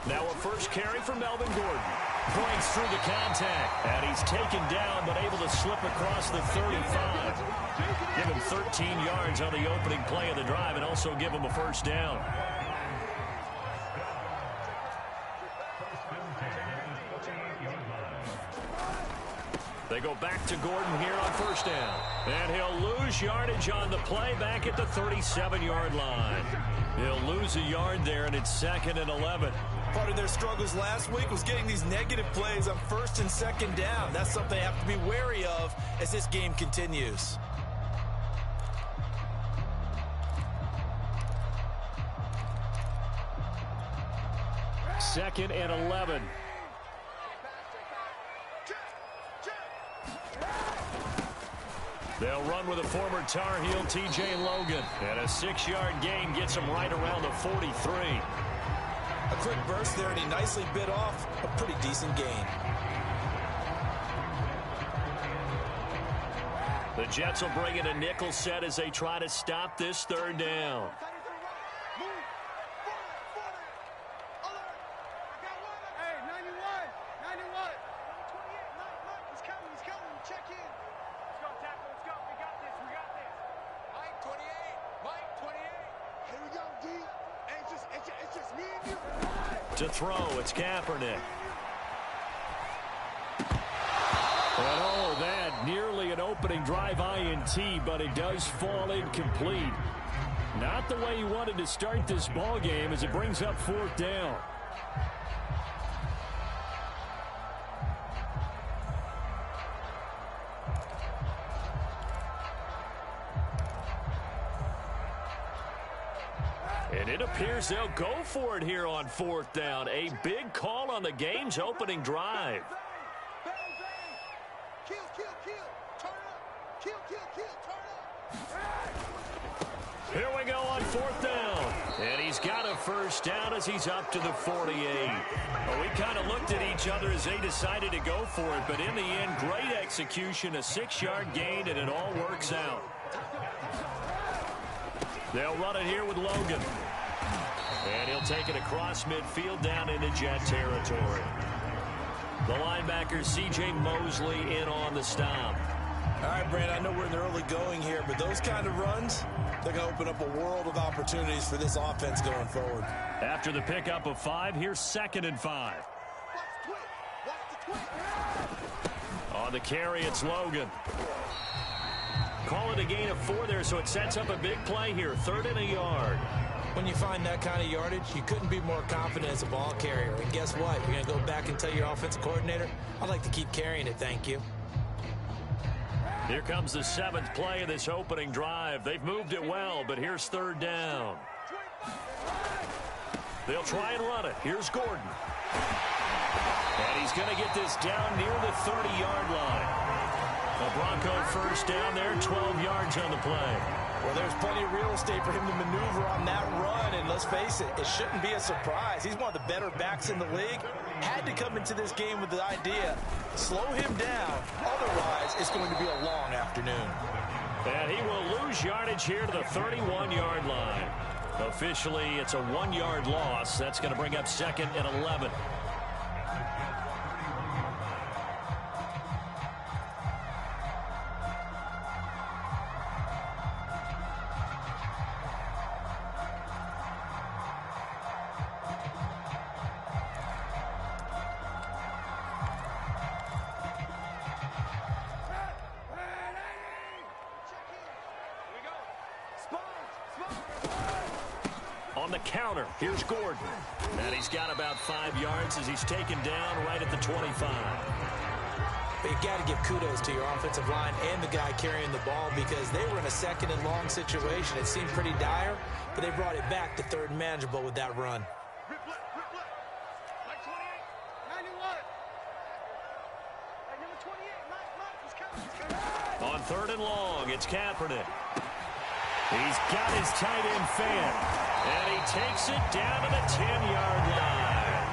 Now a first carry for Melvin Gordon. Breaks through the contact. And he's taken down but able to slip across the 35. Give him 13 yards on the opening play of the drive and also give him a first down. They go back to Gordon here on first down. And he'll lose yardage on the play back at the 37-yard line. He'll lose a yard there, and it's 2nd and 11. Part of their struggles last week was getting these negative plays on 1st and 2nd down. That's something they have to be wary of as this game continues. Second and 11. They'll run with a former Tar Heel, T.J. Logan. And a 6-yard gain gets him right around the 43. A quick burst there, and he nicely bit off a pretty decent gain. The Jets will bring in a nickel set as they try to stop this 3rd down. To throw, it's Kaepernick. And oh, that nearly an opening drive INT, but it does fall incomplete. Not the way he wanted to start this ball game as it brings up 4th down. And it appears they'll go for it here on 4th down. A big call on the game's opening drive. Here we go on 4th down. And he's got a first down as he's up to the 48. Well, we kind of looked at each other as they decided to go for it. But in the end, great execution, a 6-yard gain, and it all works out. They'll run it here with Logan. And he'll take it across midfield down into Jet territory. The linebacker, C.J. Mosley, in on the stop. All right, Brand, I know we're in the early going here, but those kind of runs, they're going to open up a world of opportunities for this offense going forward. After the pickup of 5, here's 2nd and 5. On the carry, it's Logan. Call it a gain of 4 there, so it sets up a big play here. 3rd and a yard. When you find that kind of yardage, you couldn't be more confident as a ball carrier. And guess what? You're going to go back and tell your offensive coordinator, I'd like to keep carrying it, thank you. Here comes the 7th play of this opening drive. They've moved it well, but here's 3rd down. They'll try and run it. Here's Gordon. And he's going to get this down near the 30-yard line. A Bronco first down there, 12 yards on the play. Well, there's plenty of real estate for him to maneuver on that run, and let's face it, it shouldn't be a surprise. He's one of the better backs in the league. Had to come into this game with the idea, slow him down, otherwise it's going to be a long afternoon. And he will lose yardage here to the 31-yard line. Officially, it's a 1-yard loss. That's going to bring up 2nd and 11. On the counter, here's Gordon. And he's got about 5 yards as he's taken down right at the 25. But you got to give kudos to your offensive line and the guy carrying the ball because they were in a 2nd and long situation. It seemed pretty dire, but they brought it back to 3rd and manageable with that run. On 3rd and long, it's Kaepernick. He's got his tight end fan. And he takes it down to the 10-yard line.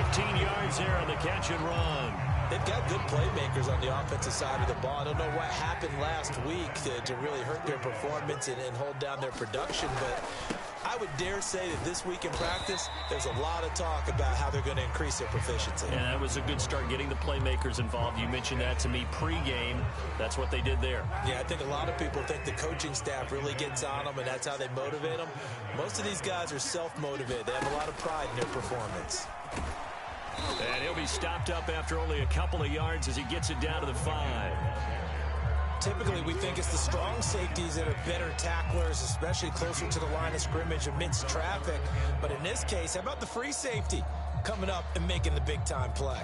15 yards there on the catch and run. They've got good playmakers on the offensive side of the ball. I don't know what happened last week to really hurt their performance and hold down their production, but I would dare say that this week in practice, there's a lot of talk about how they're going to increase their proficiency. And that was a good start, getting the playmakers involved. You mentioned that to me pregame. That's what they did there. Yeah, I think a lot of people think the coaching staff really gets on them, and that's how they motivate them. Most of these guys are self-motivated. They have a lot of pride in their performance. And he'll be stopped up after only a couple of yards as he gets it down to the 5. Typically, we think it's the strong safeties that are better tacklers, especially closer to the line of scrimmage amidst traffic. But in this case, how about the free safety coming up and making the big-time play?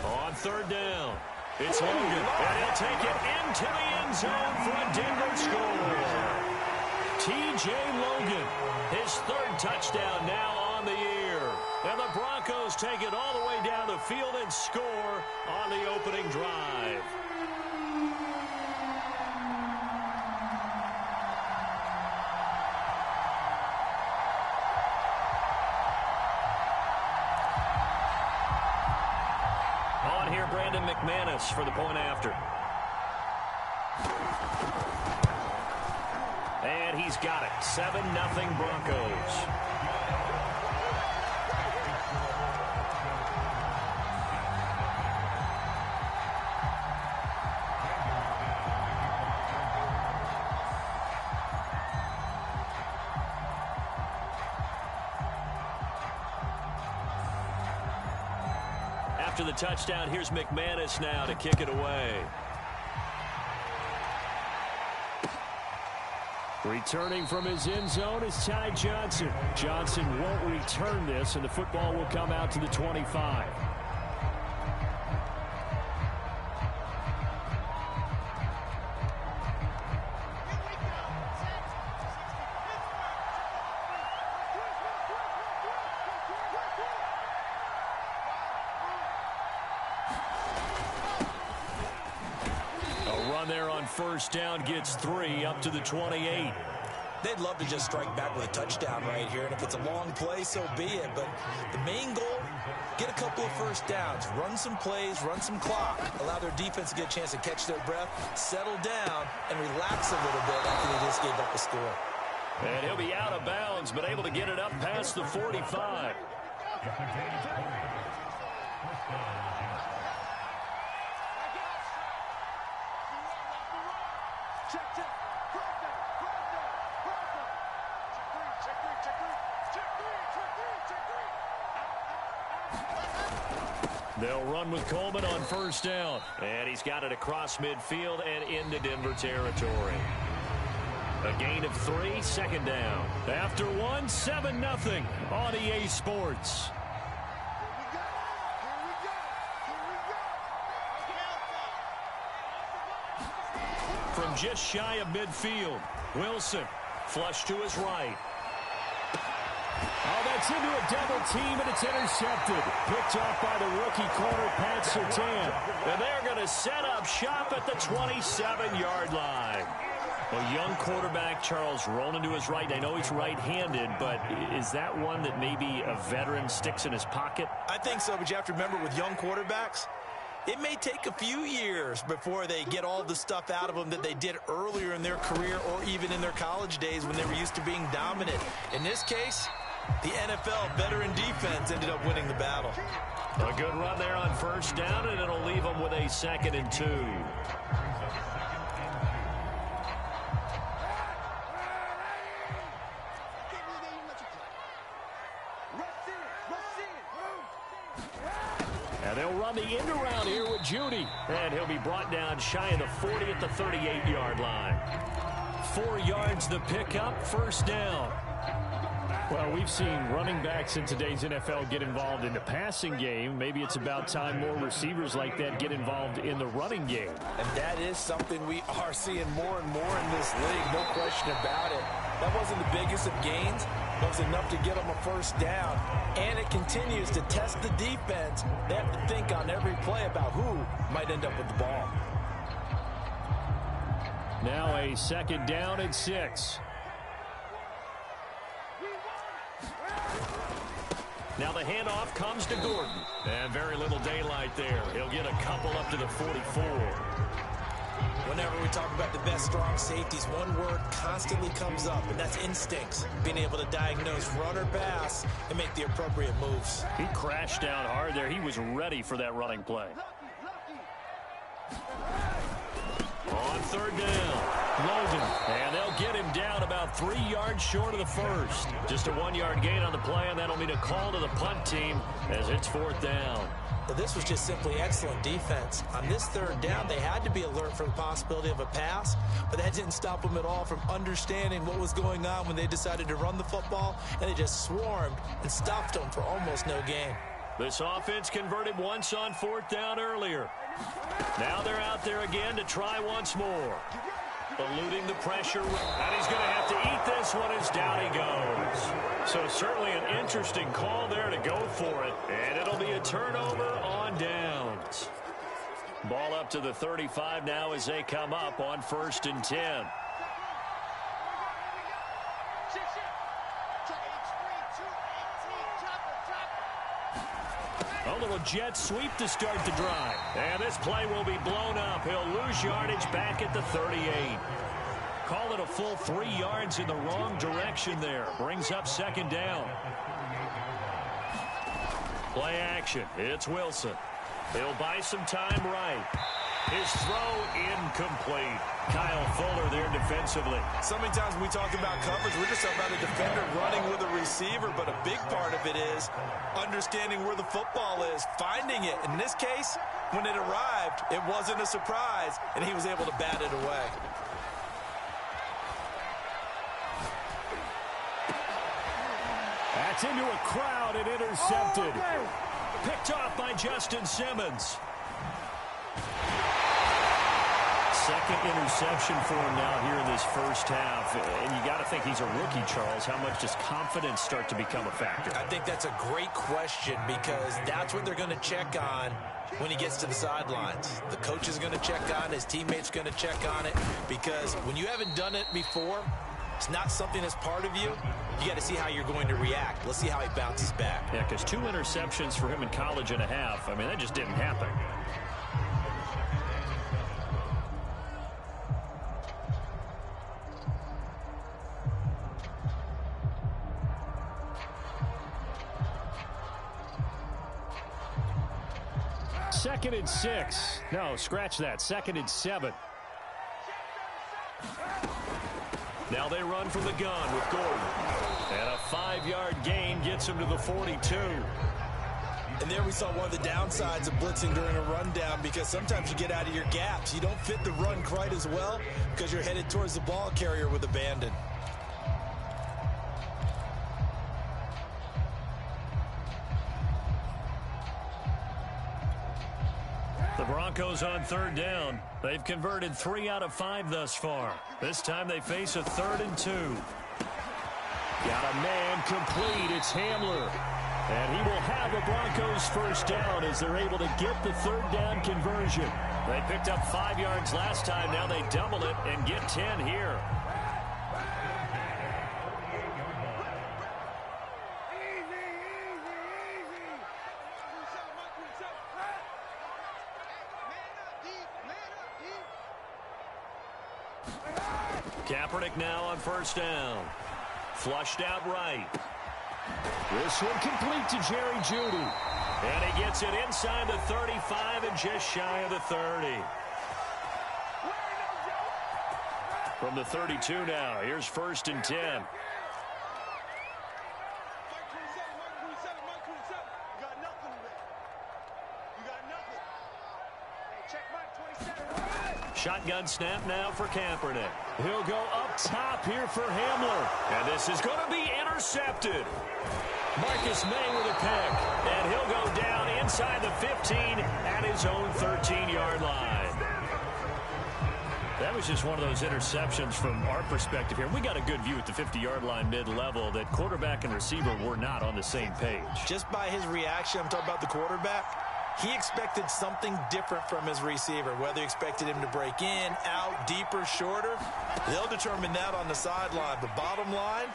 On third down, it's Logan, and he'll take it into the end zone for a Denver score. T.J. Logan, his third touchdown now on the year. And the Broncos take it all the way down the field and score on the opening drive. On here, Brandon McManus for the point after. And he's got it. 7-0 Broncos. After the touchdown, here's McManus now to kick it away. Returning from his end zone is Ty Johnson. Johnson won't return this, and the football will come out to the 25. First down gets 3 up to the 28. They'd love to just strike back with a touchdown right here, and if it's a long play, so be it. But the main goal, get a couple of first downs, run some plays, run some clock, allow their defense to get a chance to catch their breath, settle down, and relax a little bit after they just gave up a score. And he'll be out of bounds, but able to get it up past the 45. They'll run with Coleman on first down. And he's got it across midfield and into Denver territory. A gain of 3, second down. After 1, 7-0 on EA Sports. From just shy of midfield, Wilson flush to his right. Oh, that's into a double team, and it's intercepted. Picked off by the rookie corner, Pat Surtain. And they're going to set up shop at the 27-yard line. A young quarterback, Charles, rolling to his right. I know he's right-handed, but is that one that maybe a veteran sticks in his pocket? I think so, but you have to remember with young quarterbacks, it may take a few years before they get all the stuff out of them that they did earlier in their career or even in their college days when they were used to being dominant. In this case, the NFL veteran defense ended up winning the battle. A good run there on first down, and it'll leave them with a 2nd and 2. And they'll run the end around here with Judy. And he'll be brought down shy of the 40 at the 38-yard line. 4 yards the pickup, first down. Well, we've seen running backs in today's NFL get involved in the passing game. Maybe it's about time more receivers like that get involved in the running game. And that is something we are seeing more and more in this league, no question about it. That wasn't the biggest of gains. That was enough to get them a first down. And it continues to test the defense. They have to think on every play about who might end up with the ball. Now a 2nd down and 6. Now the handoff comes to Gordon. And very little daylight there. He'll get a couple up to the 44. Whenever we talk about the best strong safeties, one word constantly comes up, and that's instincts. Being able to diagnose run or pass and make the appropriate moves. He crashed down hard there. He was ready for that running play. On third down, Logan. And they'll get him down about 3 yards short of the first. Just a 1-yard gain on the play, and that'll mean a call to the punt team as it's fourth down. Well, this was just simply excellent defense. On this third down, they had to be alert for the possibility of a pass, but that didn't stop them at all from understanding what was going on when they decided to run the football, and they just swarmed and stuffed them for almost no gain. This offense converted once on fourth down earlier. Now they're out there again to try once more. Eluding the pressure, and he's going to have to eat this one as down he goes. So certainly an interesting call there to go for it, and it'll be a turnover on downs. Ball up to the 35 now as they come up on 1st and 10. A little jet sweep to start the drive. And this play will be blown up. He'll lose yardage back at the 38. Call it a full 3 yards in the wrong direction there. Brings up 2nd down. Play action. It's Wilson. He'll buy some time right. His throw incomplete. Kyle Fuller there defensively. So many times when we talk about coverage, we're just about a defender running with a receiver, but a big part of it is understanding where the football is, finding it. In this case, when it arrived, it wasn't a surprise, and he was able to bat it away. That's into a crowd and intercepted. Picked off by Justin Simmons. Second interception for him now here in this first half. And you got to think he's a rookie, Charles. How much does confidence start to become a factor? I think that's a great question because that's what they're going to check on when he gets to the sidelines. The coach is going to check on it. His teammates going to check on it because when you haven't done it before, it's not something that's part of you. You got to see how you're going to react. Let's see how he bounces back. Yeah, because 2 interceptions for him in college and a half. I mean, that just didn't happen. Second and 6. No, scratch that. 2nd and 7. Now they run from the gun with Gordon. And a 5-yard gain gets him to the 42. And there we saw one of the downsides of blitzing during a rundown because sometimes you get out of your gaps. You don't fit the run quite as well because you're headed towards the ball carrier with abandon. The Broncos on 3rd down. They've converted 3 out of 5 thus far. This time they face a 3rd and 2. Got a man complete. It's Hamler. And he will have a Broncos first down as they're able to get the 3rd down conversion. They picked up 5 yards last time. Now they double it and get 10 here. Kaepernick now on 1st down. Flushed out right. This one complete to Jerry Jeudy. And he gets it inside the 35 and just shy of the 30. From the 32 now, here's 1st and 10. Shotgun snap now for Kaepernick. He'll go up top here for Hamler. And this is going to be intercepted. Marcus May with a pick. And he'll go down inside the 15 at his own 13-yard line. That was just one of those interceptions from our perspective here. We got a good view at the 50-yard line mid-level that quarterback and receiver were not on the same page. Just by his reaction, I'm talking about the quarterback, he expected something different from his receiver, whether he expected him to break in, out, deeper, shorter. They'll determine that on the sideline. But bottom line,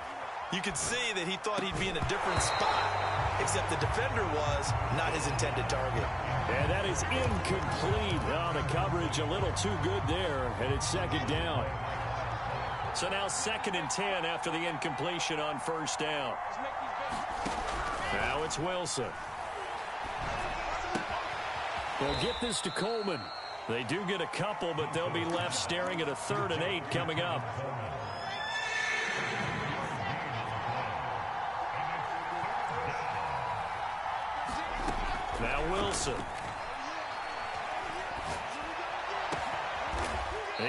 you could see that he thought he'd be in a different spot. except the defender was not his intended target. And that is incomplete. Oh, the coverage a little too good there, and it's second down. So now 2nd and 10 after the incompletion on first down. Now it's Wilson. They'll get this to Coleman. They do get a couple, but they'll be left staring at a 3rd and 8 coming up. Now Wilson.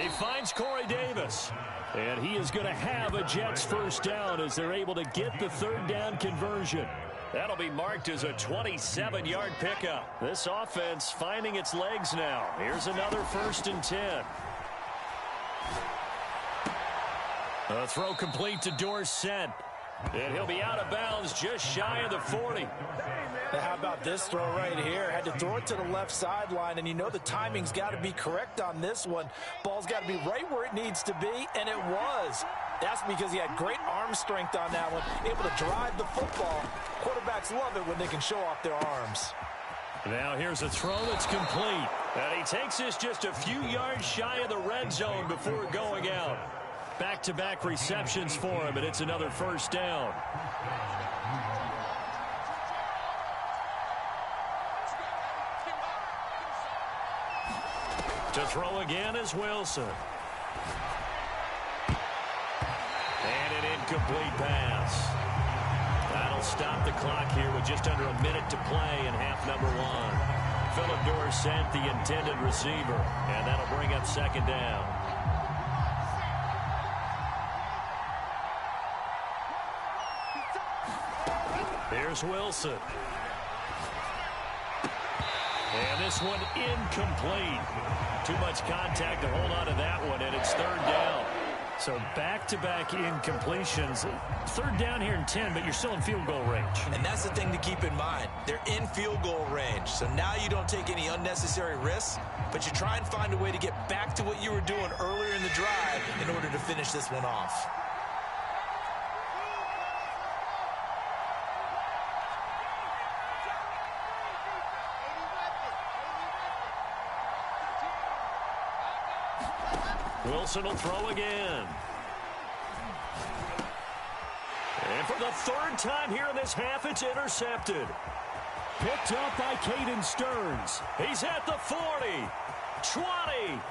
He finds Corey Davis. And he is going to have a Jets first down as they're able to get the 3rd down conversion. That'll be marked as a 27-yard pickup. This offense finding its legs now. Here's another 1st and 10. A throw complete to Dorsett. And he'll be out of bounds just shy of the 40. Now how about this throw right here? Had to throw it to the left sideline, and you know the timing's got to be correct on this one. Ball's got to be right where it needs to be, and it was. That's because he had great arm strength on that one, able to drive the football. Quarterbacks love it when they can show off their arms. Now here's a throw that's complete. And he takes this just a few yards shy of the red zone before going out. Back-to-back receptions for him, and it's another first down. To throw again is Wilson. And an incomplete pass. That'll stop the clock here with just under a minute to play in half number 1. Philip Dorsett, the intended receiver, and that'll bring up 2nd down. Here's Wilson. And this one incomplete. Too much contact to hold on to that one, and it's 3rd down. So back-to-back incompletions. 3rd down here in 10, but you're still in field goal range. And that's the thing to keep in mind. They're in field goal range. So now you don't take any unnecessary risks, but you try and find a way to get back to what you were doing earlier in the drive in order to finish this one off. Wilson will throw again. And for the 3rd time here in this half, it's intercepted. Picked up by Caden Stearns. He's at the 40, 20.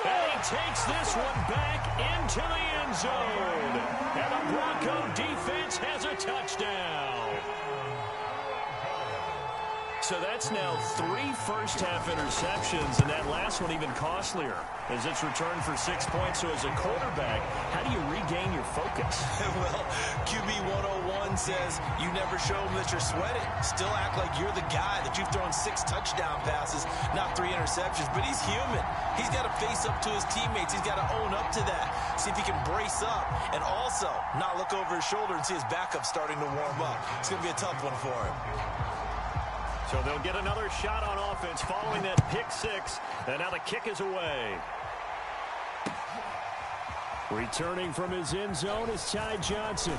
And he takes this one back into the end zone. And the Bronco defense has a touchdown. So that's now 3 first-half interceptions, and that last one even costlier as it's returned for 6 points. So as a quarterback, how do you regain your focus? Well, QB 101 says you never show them that you're sweating. Still act like you're the guy, that you've thrown 6 touchdown passes, not 3 interceptions. But he's human. He's got to face up to his teammates. He's got to own up to that. See if he can brace up and also not look over his shoulder and see his backup starting to warm up. It's going to be a tough one for him. So they'll get another shot on offense following that pick 6. And now the kick is away. Returning from his end zone is Ty Johnson.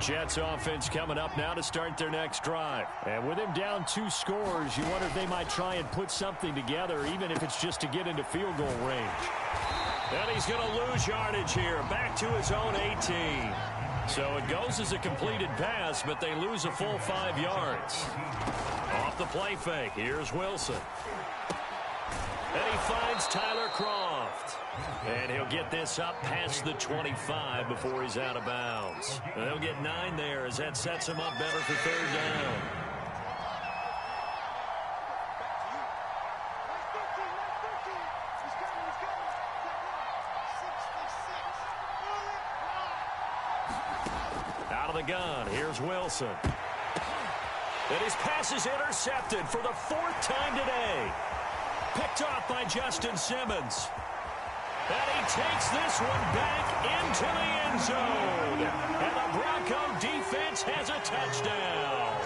Jets offense coming up now to start their next drive. And with him down 2 scores, you wonder if they might try and put something together, even if it's just to get into field goal range. And he's going to lose yardage here, back to his own 18. So it goes as a completed pass, but they lose a full 5 yards. Off the play fake, here's Wilson. And he finds Tyler Kroft. And he'll get this up past the 25 before he's out of bounds. They'll get 9 there as that sets him up better for 3rd down. Out of the gun, here's Wilson. And his pass is intercepted for the 4th time today. Picked off by Justin Simmons. And he takes this one back into the end zone. And the Bronco defense has a touchdown.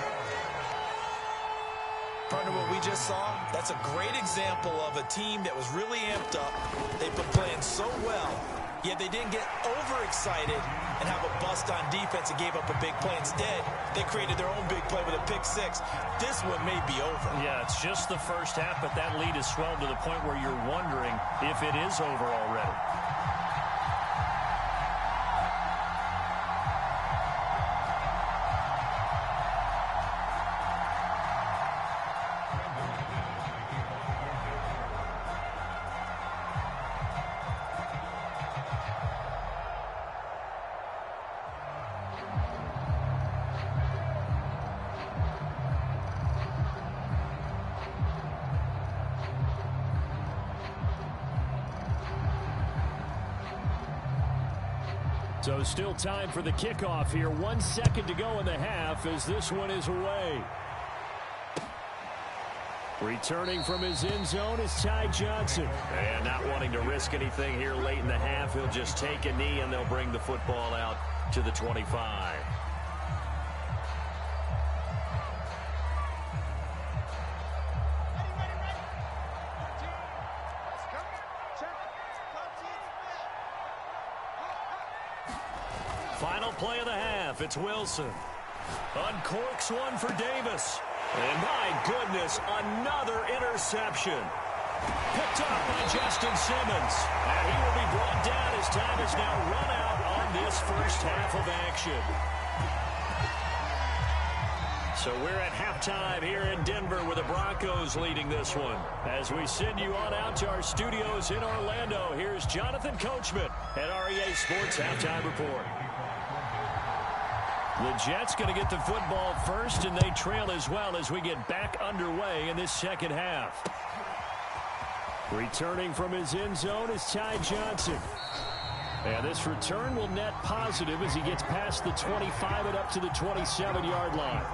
Partner, what we just saw, that's a great example of a team that was really amped up. They've been playing so well, yet they didn't get overexcited and have a bust on defense and gave up a big play. Instead, they created their own big play with a pick six. This one may be over. Yeah, it's just the first half, but that lead has swelled to the point where you're wondering if it is over already. So still time for the kickoff here. 1 second to go in the half as this one is away. Returning from his end zone is Ty Johnson. And not wanting to risk anything here late in the half, he'll just take a knee and they'll bring the football out to the 25. Final play of the half. It's Wilson. Uncorks one for Davis. And my goodness, another interception. Picked off by Justin Simmons. And he will be brought down as time has now run out on this first half of action. So we're at halftime here in Denver with the Broncos leading this one. As we send you on out to our studios in Orlando, here's Jonathan Coachman at REA Sports Halftime Report. The Jets going to get the football first, and they trail as well as we get back underway in this second half. Returning from his end zone is Ty Johnson. And this return will net positive as he gets past the 25 and up to the 27-yard line.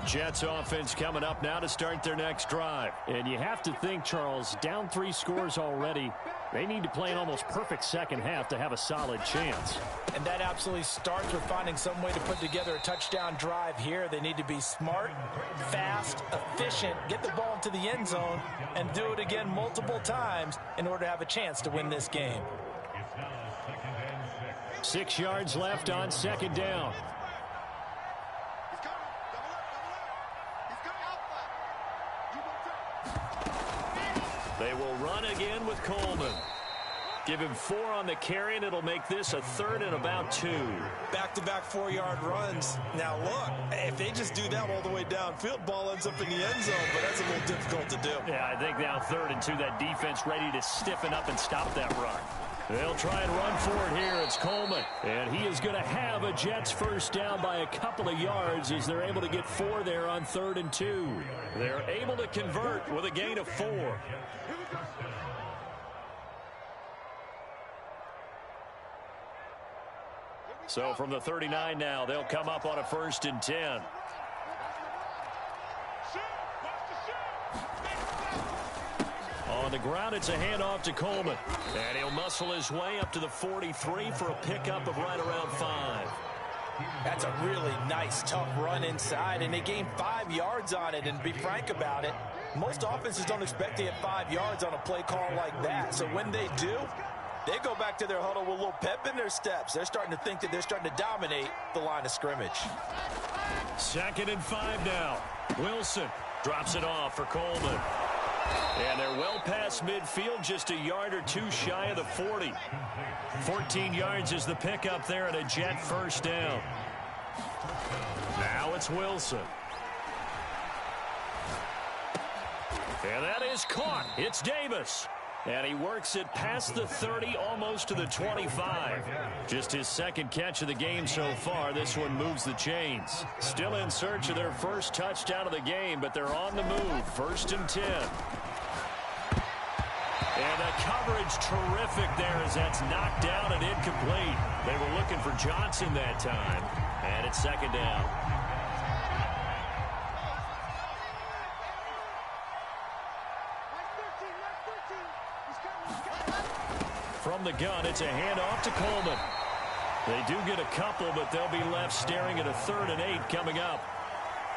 Jets offense coming up now to start their next drive. And you have to think, Charles, down 3 scores already. They need to play an almost perfect second half to have a solid chance. And that absolutely starts with finding some way to put together a touchdown drive here. They need to be smart, fast, efficient, get the ball into the end zone, and do it again multiple times in order to have a chance to win this game. 6 yards left on second down. They will run again with Coleman. Give him 4 on the carry, and it'll make this a 3rd and about 2. Back-to-back 4-yard runs. Now, look, if they just do that all the way downfield, ball ends up in the end zone, but that's a little difficult to do. Yeah, I think now 3rd and 2, that defense ready to stiffen up and stop that run. They'll try and run for it here. It's Coleman. And he is going to have a Jets first down by a couple of yards as they're able to get 4 there on 3rd and 2. They're able to convert with a gain of 4. So from the 39 now, they'll come up on a 1st and 10. On the ground, it's a handoff to Coleman. And he'll muscle his way up to the 43 for a pickup of right around 5. That's a really nice, tough run inside, and they gained 5 yards on it. And to be frank about it, most offenses don't expect to get 5 yards on a play call like that. So when they do, they go back to their huddle with a little pep in their steps. They're starting to think that they're starting to dominate the line of scrimmage. 2nd and 5 now. Wilson drops it off for Coleman. And they're well past midfield, just a yard or 2 shy of the 40. 14 yards is the pickup there at a Jet first down. Now it's Wilson. And that is caught. It's Davis. And he works it past the 30, almost to the 25. Just his 2nd catch of the game so far. This one moves the chains. Still in search of their first touchdown of the game, but they're on the move. 1st and 10. And the coverage terrific there as that's knocked down and incomplete. They were looking for Johnson that time. And it's 2nd down. from the gun. It's a handoff to Coleman. They do get a couple, but they'll be left staring at a 3rd and 8 coming up.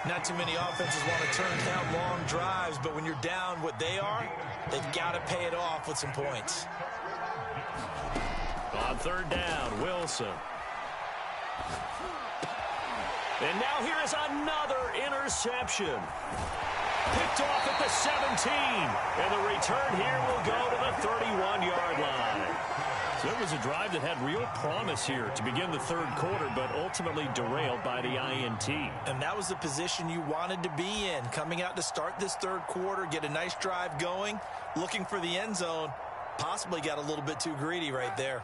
Not too many offenses want to turn down long drives, but when you're down what they are, they've got to pay it off with some points. On 3rd down, Wilson. And now here is another interception. Picked off at the 17. And the return here will go to the 31-yard line. So it was a drive that had real promise here to begin the 3rd quarter, but ultimately derailed by the INT. And that was the position you wanted to be in. Coming out to start this 3rd quarter, get a nice drive going, looking for the end zone. Possibly got a little bit too greedy right there.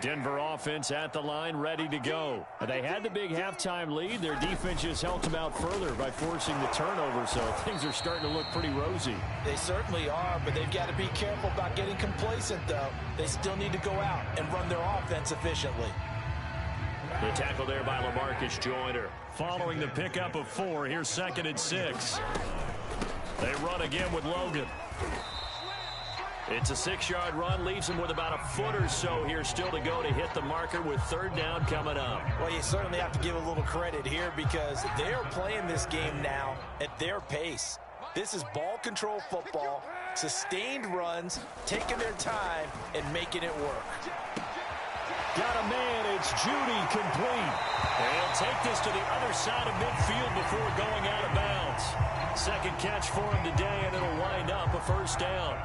Denver offense at the line, ready to go. They had the big halftime lead. Their defense just helped them out further by forcing the turnover, so things are starting to look pretty rosy. They certainly are, but they've got to be careful about getting complacent, though. They still need to go out and run their offense efficiently. The tackle there by LaMarcus Joyner. Following the pickup of 4, here's 2nd and 6. They run again with Logan. It's a 6-yard run, leaves him with about a foot or so here still to go to hit the marker with 3rd down coming up. Well, you certainly have to give a little credit here because they're playing this game now at their pace. This is ball control football, sustained runs, taking their time and making it work. Got a man, it's Judy complete. And he'll take this to the other side of midfield before going out of bounds. 2nd catch for him today, and it'll wind up a 1st down.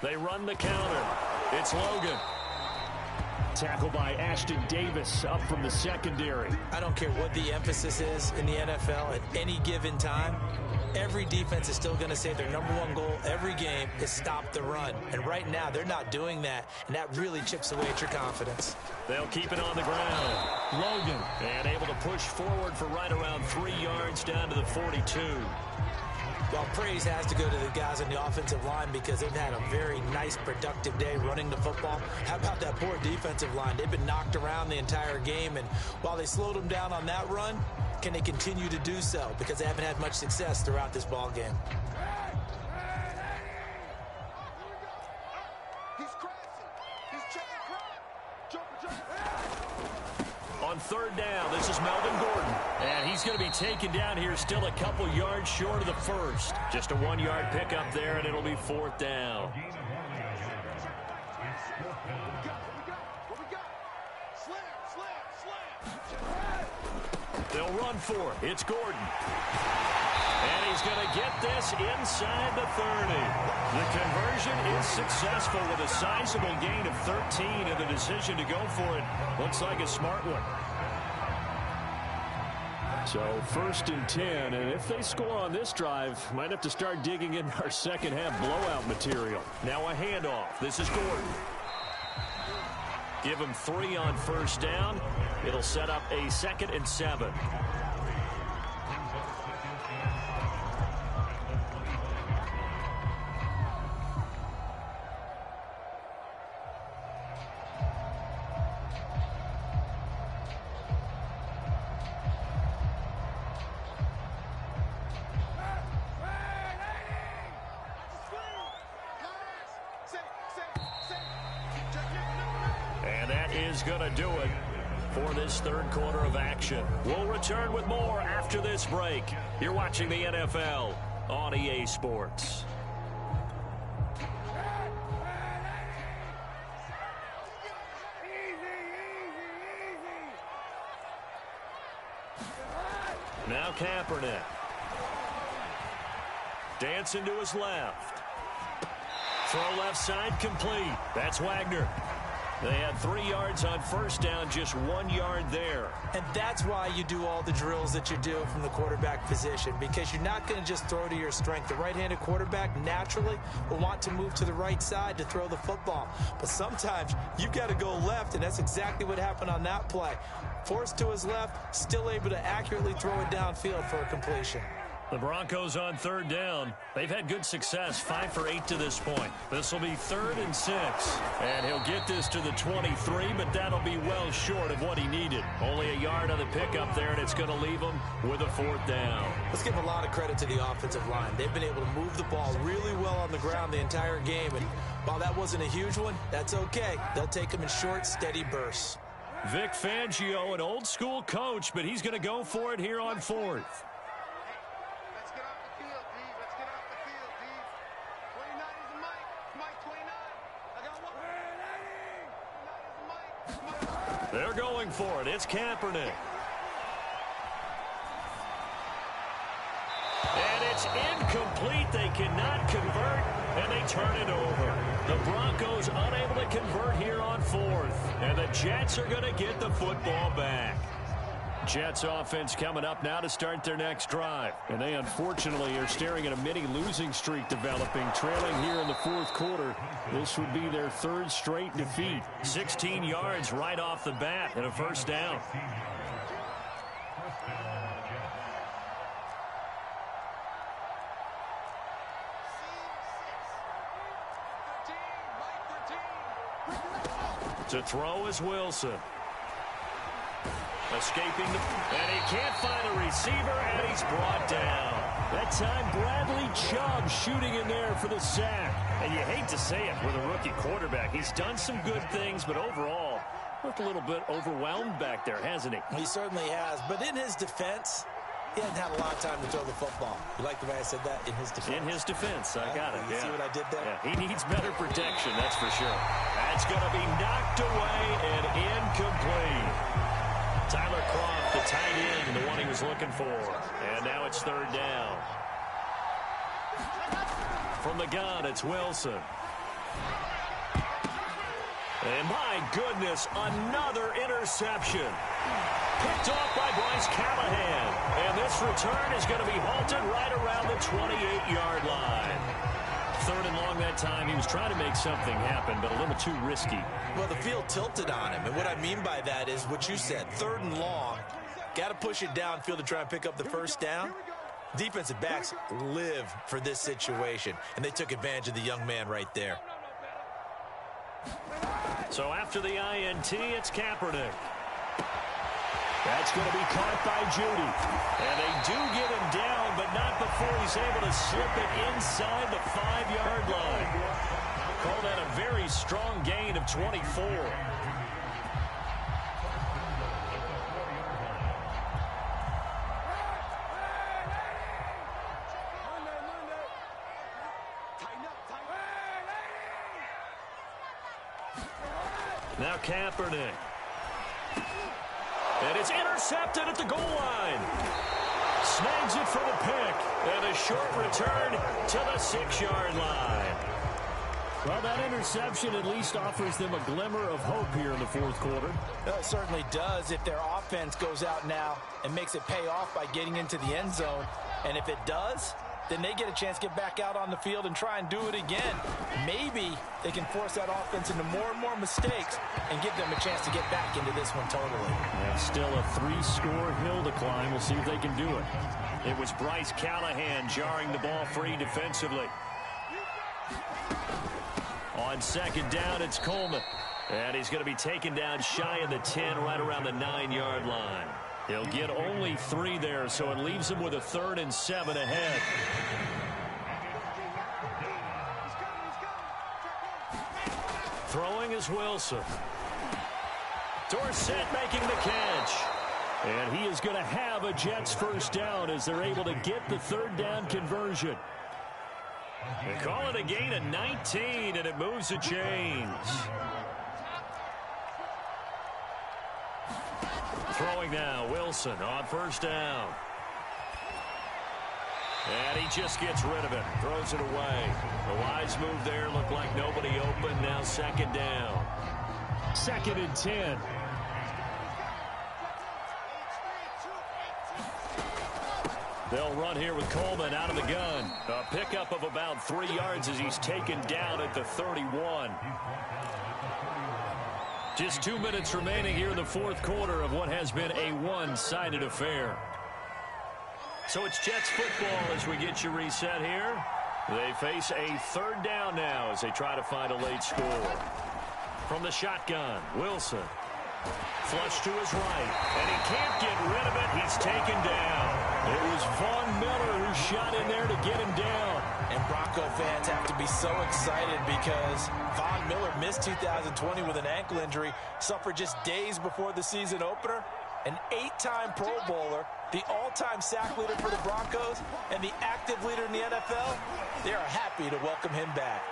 They run the counter. It's Logan. Tackle by Ashton Davis up from the secondary. I don't care what the emphasis is in the NFL at any given time. Every defense is still going to say their #1 goal every game is stop the run. And right now, they're not doing that, and that really chips away at your confidence. They'll keep it on the ground. Logan, and able to push forward for right around 3 yards down to the 42. Well, praise has to go to the guys on the offensive line because they've had a very nice, productive day running the football. How about that poor defensive line? They've been knocked around the entire game, and while they slowed them down on that run, can they continue to do so? Because they haven't had much success throughout this ball game. On 3rd down, this is Melvin Gordon. And he's going to be taken down here still a couple yards short of the 1st. Just a 1-yard pickup there, and it'll be 4th down. They'll run for it. It's Gordon. And he's going to get this inside the 30. The conversion is successful with a sizable gain of 13, and the decision to go for it looks like a smart one. So 1st and 10, and if they score on this drive, might have to start digging in our second half blowout material. Now a handoff. This is Gordon. Give him 3 on 1st down. It'll set up a 2nd and 7. And that is going to do it for this 3rd quarter of action. We'll return with more after this break. You're watching the NFL on EA Sports. Now Kaepernick. Dancing to his left. Throw left side complete. That's Wagner. They had 3 yards on 1st down, just 1 yard there. And that's why you do all the drills that you do from the quarterback position, because you're not going to just throw to your strength. The right-handed quarterback naturally will want to move to the right side to throw the football. But sometimes you've got to go left, and that's exactly what happened on that play. Forced to his left, still able to accurately throw it downfield for a completion. The Broncos on third down. They've had good success, 5 for 8 to this point. This will be 3rd and 6. And he'll get this to the 23, but that'll be well short of what he needed. Only a yard on the pickup there, and it's going to leave him with a 4th down. Let's give a lot of credit to the offensive line. They've been able to move the ball really well on the ground the entire game. And while that wasn't a huge one, that's okay. They'll take them in short, steady bursts. Vic Fangio, an old-school coach, but he's going to go for it here on 4th. They're going for it. It's Kaepernick. And it's incomplete. They cannot convert, and they turn it over. The Broncos unable to convert here on 4th. And the Jets are going to get the football back. Jets offense coming up now to start their next drive. And they unfortunately are staring at a mini losing streak developing, trailing here in the 4th quarter. This would be their 3rd straight defeat. 16 yards right off the bat and a 1st down. To throw is Wilson. Escaping, and he can't find a receiver, and he's brought down. That time, Bradley Chubb shooting in there for the sack. And you hate to say it with a rookie quarterback. He's done some good things, but overall, looked a little bit overwhelmed back there, hasn't he? He certainly has, but in his defense, he hasn't had a lot of time to throw the football. You like the way I said that? In his defense. In his defense, I got it. You see what I did there? Yeah, he needs better protection, that's for sure. That's going to be knocked away and incomplete. Tyler Kroft, the tight end, the one he was looking for. And now it's 3rd down. From the gun, it's Wilson. And my goodness, another interception. Picked off by Bryce Callahan. And this return is going to be halted right around the 28-yard line. 3rd and long that time. He was trying to make something happen, but a little too risky. Well, the field tilted on him, and what I mean by that is what you said. 3rd and long, got to push it downfield to try and pick up the 1st down. Defensive backs live for this situation, and they took advantage of the young man right there. So after the INT, it's Kaepernick. That's going to be caught by Judy. And they do get him down, but not before he's able to slip it inside the 5-yard line. Call that a very strong gain of 24. Now Kaepernick. And it's intercepted at the goal line. Snags it for the pick. And a short return to the 6-yard line. Well, that interception at least offers them a glimmer of hope here in the 4th quarter. It certainly does if their offense goes out now and makes it pay off by getting into the end zone. And if it does, then they get a chance to get back out on the field and try and do it again. Maybe they can force that offense into more and more mistakes and give them a chance to get back into this one totally. Yeah, still a 3-score hill to climb. We'll see if they can do it. It was Bryce Callahan jarring the ball free defensively. On 2nd down, it's Coleman. And he's going to be taken down shy of the 10, right around the 9-yard line. He'll get only 3 there, so it leaves him with a 3rd and 7 ahead. Throwing is Wilson. Dorsett making the catch. And he is going to have a Jets 1st down as they're able to get the 3rd down conversion. They call it a gain of 19, and it moves the chains. Throwing now, Wilson on 1st down. And he just gets rid of it, throws it away. The wise move there, looked like nobody open, now 2nd down. 2nd and 10. They'll run here with Coleman out of the gun. A pickup of about 3 yards as he's taken down at the 31. Just 2 minutes remaining here in the 4th quarter of what has been a one-sided affair. So it's Jets football as we get you reset here. They face a third down now as they try to find a late score. From the shotgun, Wilson. Flush to his right, and he can't get rid of it. He's taken down. It was Von Miller who shot in there to get him down. And Bronco fans have to be so excited because Von Miller missed 2020 with an ankle injury, suffered just days before the season opener. An 8-time Pro Bowler, the all-time sack leader for the Broncos, and the active leader in the NFL. They are happy to welcome him back.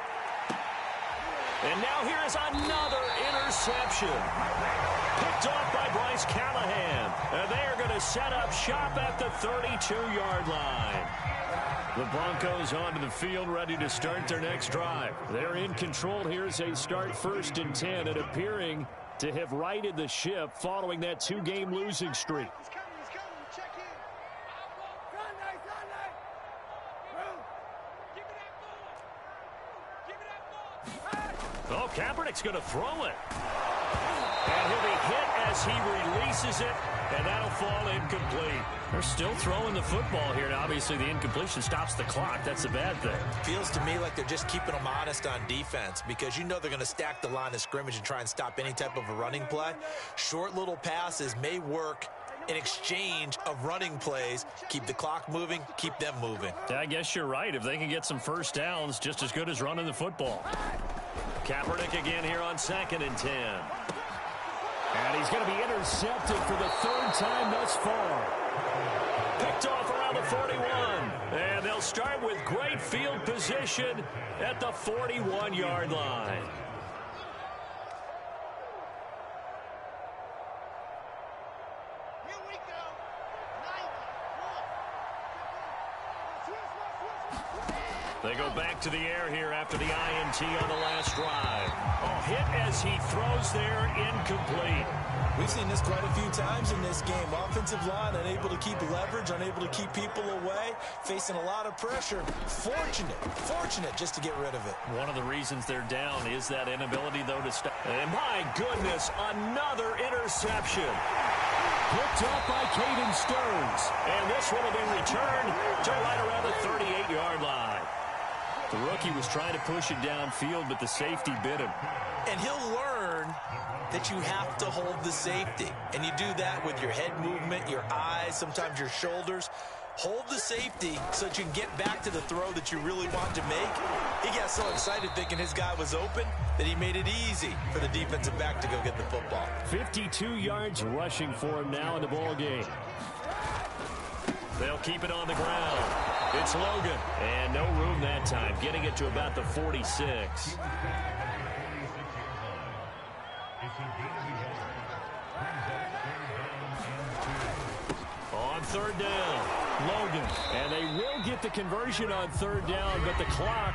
And now here is another interception. Picked off by Bryce Callahan. And they are going to set up shop at the 32-yard line. The Broncos onto the field, ready to start their next drive. They're in control here as they start 1st and 10, and appearing to have righted the ship following that 2-game losing streak. Oh, Kaepernick's going to throw it. And he'll be hit as he releases it, and that'll fall incomplete. They're still throwing the football here. Now, obviously, the incompletion stops the clock. That's the bad thing. Feels to me like they're just keeping them honest on defense because you know they're going to stack the line of scrimmage and try and stop any type of a running play. Short little passes may work in exchange of running plays. Keep the clock moving, keep them moving. Yeah, I guess you're right. If they can get some first downs, just as good as running the football. Kaepernick again here on 2nd and 10. And he's going to be intercepted for the 3rd time thus far. Picked off around the 41. And they'll start with great field position at the 41-yard line. They go back to the air here after the INT on the last drive. Oh, hit as he throws there, incomplete. We've seen this quite a few times in this game. Offensive line unable to keep leverage, unable to keep people away, facing a lot of pressure. Fortunate just to get rid of it. One of the reasons they're down is that inability, though, to stop. And my goodness, another interception. Picked up by Caden Stearns. And this will have been returned to right around the 38-yard line. The rookie was trying to push it downfield, but the safety bit him. And he'll learn that you have to hold the safety. And you do that with your head movement, your eyes, sometimes your shoulders. Hold the safety so that you can get back to the throw that you really want to make. He got so excited thinking his guy was open that he made it easy for the defensive back to go get the football. 52 yards rushing for him now in the ball game. They'll keep it on the ground. It's Logan. And no room that time, getting it to about the 46. On 3rd down, Logan. And they will get the conversion on 3rd down, but the clock